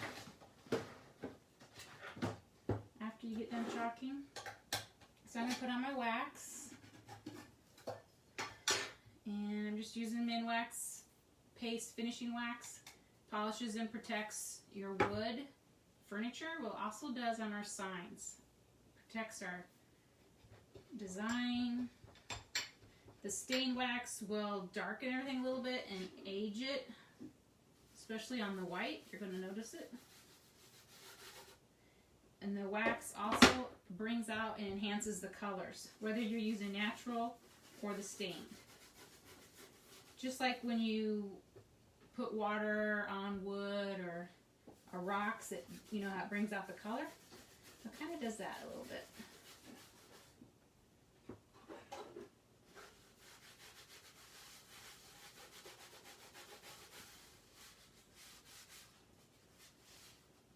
after you get done chalking. So I'm going to put on my wax. And I'm just using Minwax paste finishing wax. Polishes and protects your wood. Furniture, well, also does on our signs. Protects our design. The stain wax will darken everything a little bit and age it, especially on the white. You're going to notice it. And the wax also brings out and enhances the colors, whether you're using natural or the stained. Just like when you put water on wood or rocks, it, you know, how it brings out the color. It kind of does that a little bit.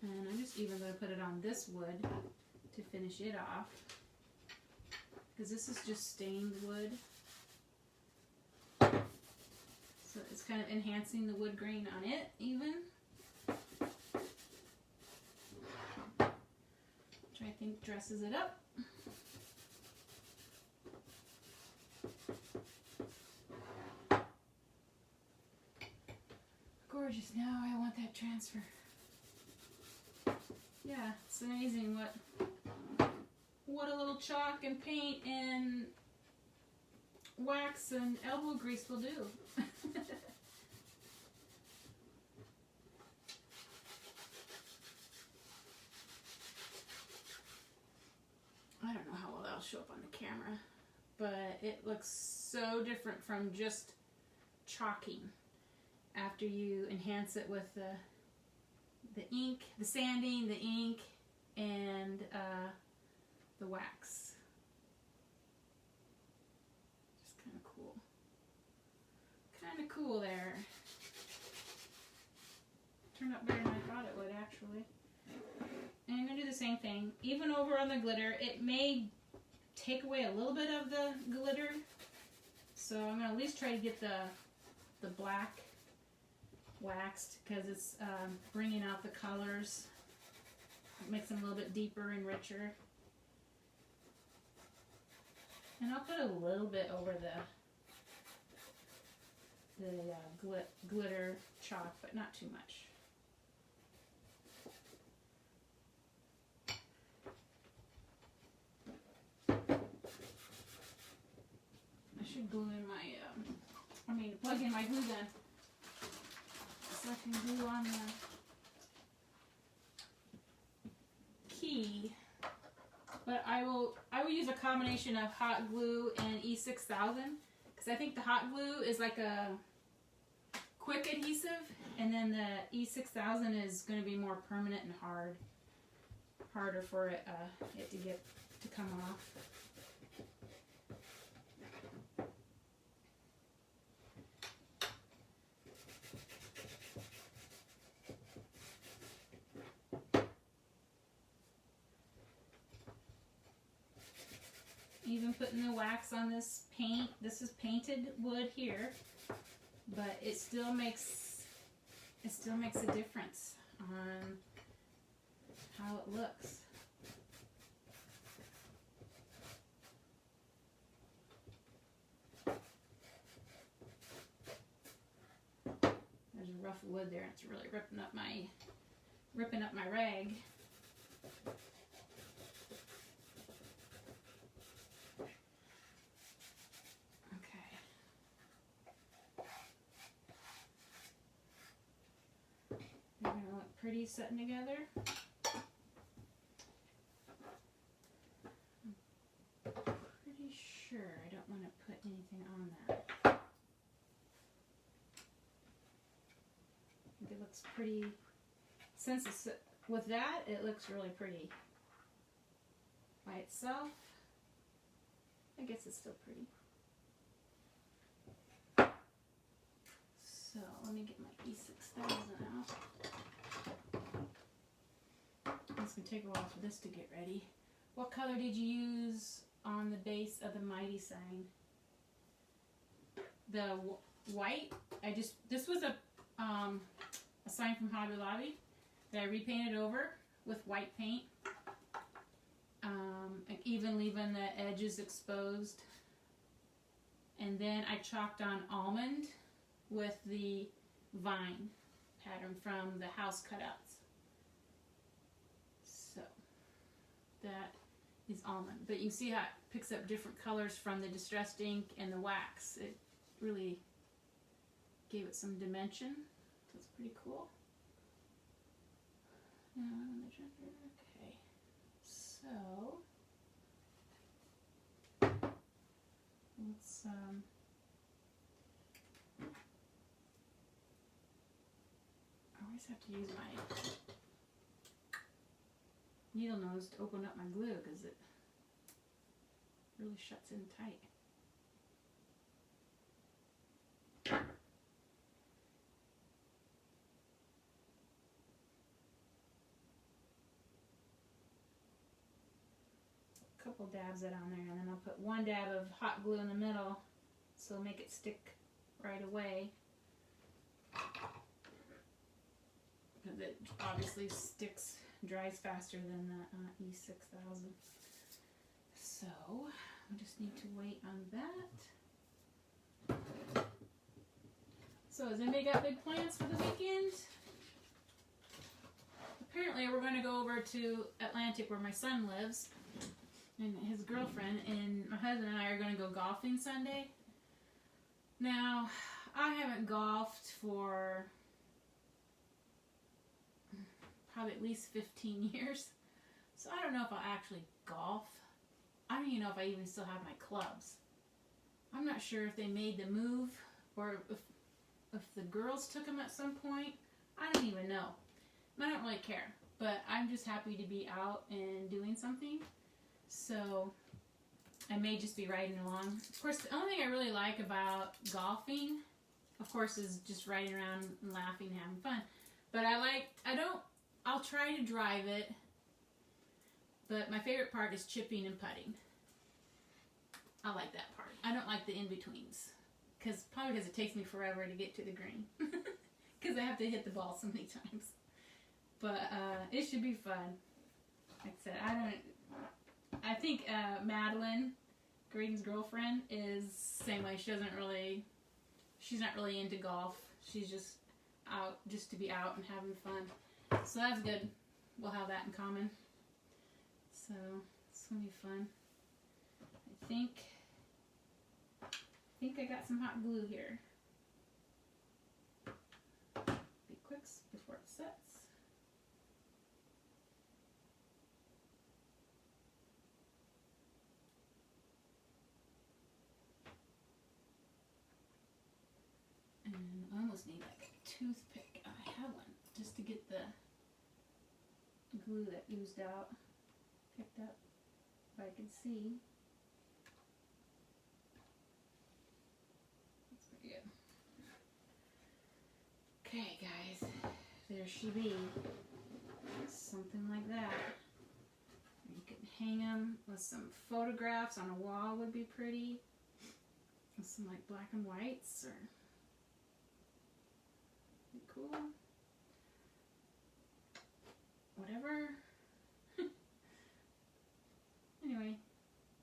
And I'm just even going to put it on this wood to finish it off, because this is just stained wood. So it's kind of enhancing the wood grain on it even. Which I think dresses it up. Gorgeous. Now I want that transfer. Yeah, it's amazing what a little chalk and paint and wax and elbow grease will do. I don't know how well that'll show up on the camera, but it looks so different from just chalking after you enhance it with the ink, the sanding, the ink, and the wax. Just kind of cool. Kind of cool there. Turned out better than I thought it would, actually. And I'm going to do the same thing. Even over on the glitter, it may take away a little bit of the glitter. So I'm going to at least try to get the black waxed, because it's bringing out the colors. It makes them a little bit deeper and richer. And I'll put a little bit over the glitter chalk, but not too much. I should glue in my, plug in my glue gun, so I can glue on the key. But I will use a combination of hot glue and E6000, because I think the hot glue is like a quick adhesive, and then the E6000 is going to be more permanent and harder for it to come off. Even putting the wax on this paint. This is painted wood here, but it still makes a difference on how it looks. There's a rough wood there. It's really ripping up my rag. They're going to look pretty setting together. I'm pretty sure I don't want to put anything on that. I think it looks pretty, since it's, with that, it looks really pretty by itself. I guess it's still pretty. So let me get my E6000 out. It's going to take a while for this to get ready. What color did you use on the base of the Mighty sign? The white? This was a a sign from Hobby Lobby that I repainted over with white paint, even leaving the edges exposed. And then I chalked on almond with the vine pattern from the house cutouts. So that is almond. But you can see how it picks up different colors from the distressed ink and the wax. It really gave it some dimension. So it's pretty cool. Okay. So let's I always have to use my needle nose to open up my glue because it really shuts in tight. A couple dabs of it on there, and then I'll put one dab of hot glue in the middle so it'll make it stick right away. Because it obviously sticks, dries faster than the E6000. So we just need to wait on that. So has anybody got big plans for the weekend? Apparently we're going to go over to Atlantic where my son lives and his girlfriend, and my husband and I are going to go golfing Sunday. Now, I haven't golfed for probably at least 15 years, so I don't know if I'll actually golf. I don't even know if I even still have my clubs. I'm not sure if they made the move or if the girls took them at some point. I don't even know. I don't really care, but I'm just happy to be out and doing something. So I may just be riding along. Of course, the only thing I really like about golfing, of course, is just riding around and laughing and having fun. But I'll try to drive it, but my favorite part is chipping and putting. I like that part. I don't like the in-betweens, probably because it takes me forever to get to the green, because I have to hit the ball so many times. But it should be fun. Like I said, I think Madeline, Graydon's girlfriend, is the same way. She's not really into golf. She's just out just to be out and having fun. So that's good. We'll have that in common. So it's gonna be fun. I think I got some hot glue here. Be quick before it sets. I almost need like a toothpick. I have one just to get the glue that oozed out picked up if I can see. That's pretty good. Okay, guys, there she be. Something like that. You can hang them with some photographs on a wall would be pretty. With some like black and whites or cool. Whatever. Anyway,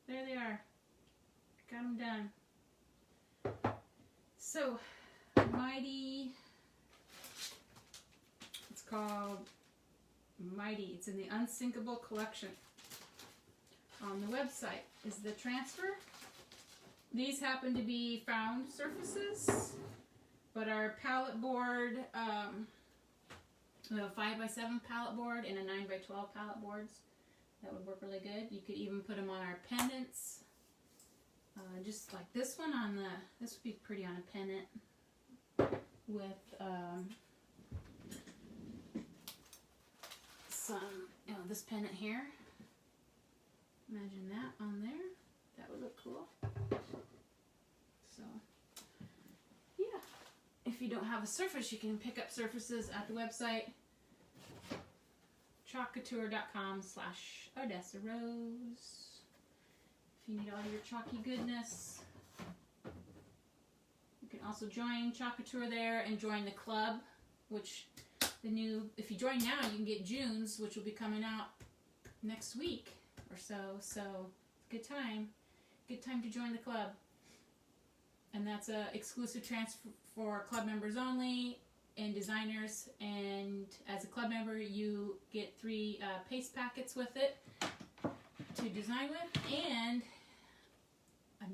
there they are. Got them done. So, Mighty. It's called Mighty. It's in the Unsinkable collection. On the website is the transfer. These happen to be found surfaces. But our palette board, we have a 5x7 palette board and a 9x12 palette boards. That would work really good. You could even put them on our pendants. Just like this one on this would be pretty on a pendant with some, this pendant here. Imagine that on there. That would look cool. So, yeah. If you don't have a surface, you can pick up surfaces at the website chalkcouture.com/OdessaRose. If you need all your chalky goodness, you can also join Couture there and join the club, which if you join now, you can get June's, which will be coming out next week or so. So good time to join the club. And that's a exclusive transfer for club members only and designers. And as a club member, you get 3 paste packets with it to design with. And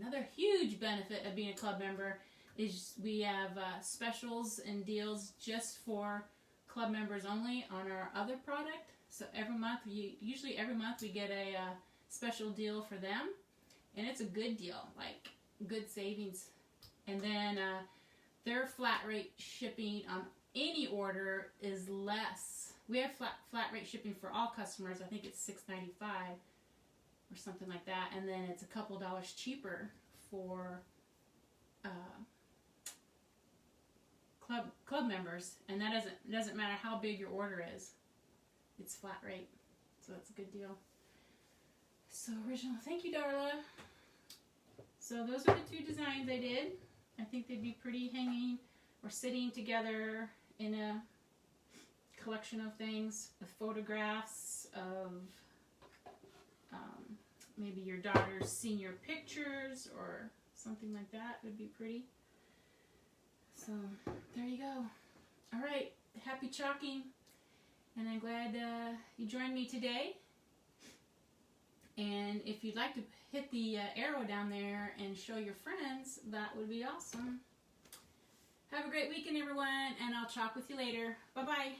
another huge benefit of being a club member is we have specials and deals just for club members only on our other product. So usually every month we get a special deal for them, and it's a good deal, like good savings. And then their flat rate shipping on any order is less. We have flat rate shipping for all customers. I think it's $6.95 or something like that, and then it's a couple dollars cheaper for club members, and that doesn't matter how big your order is. It's flat rate, so that's a good deal. So original, thank you, Darla. So those are the 2 designs I did. I think they'd be pretty hanging or sitting together in a collection of things with photographs of maybe your daughter's senior pictures or something like that would be pretty. So there you go. All right, happy chalking, and I'm glad you joined me today. And if you'd like to hit the arrow down there and show your friends, that would be awesome. Have a great weekend, everyone, and I'll chalk with you later. Bye-bye.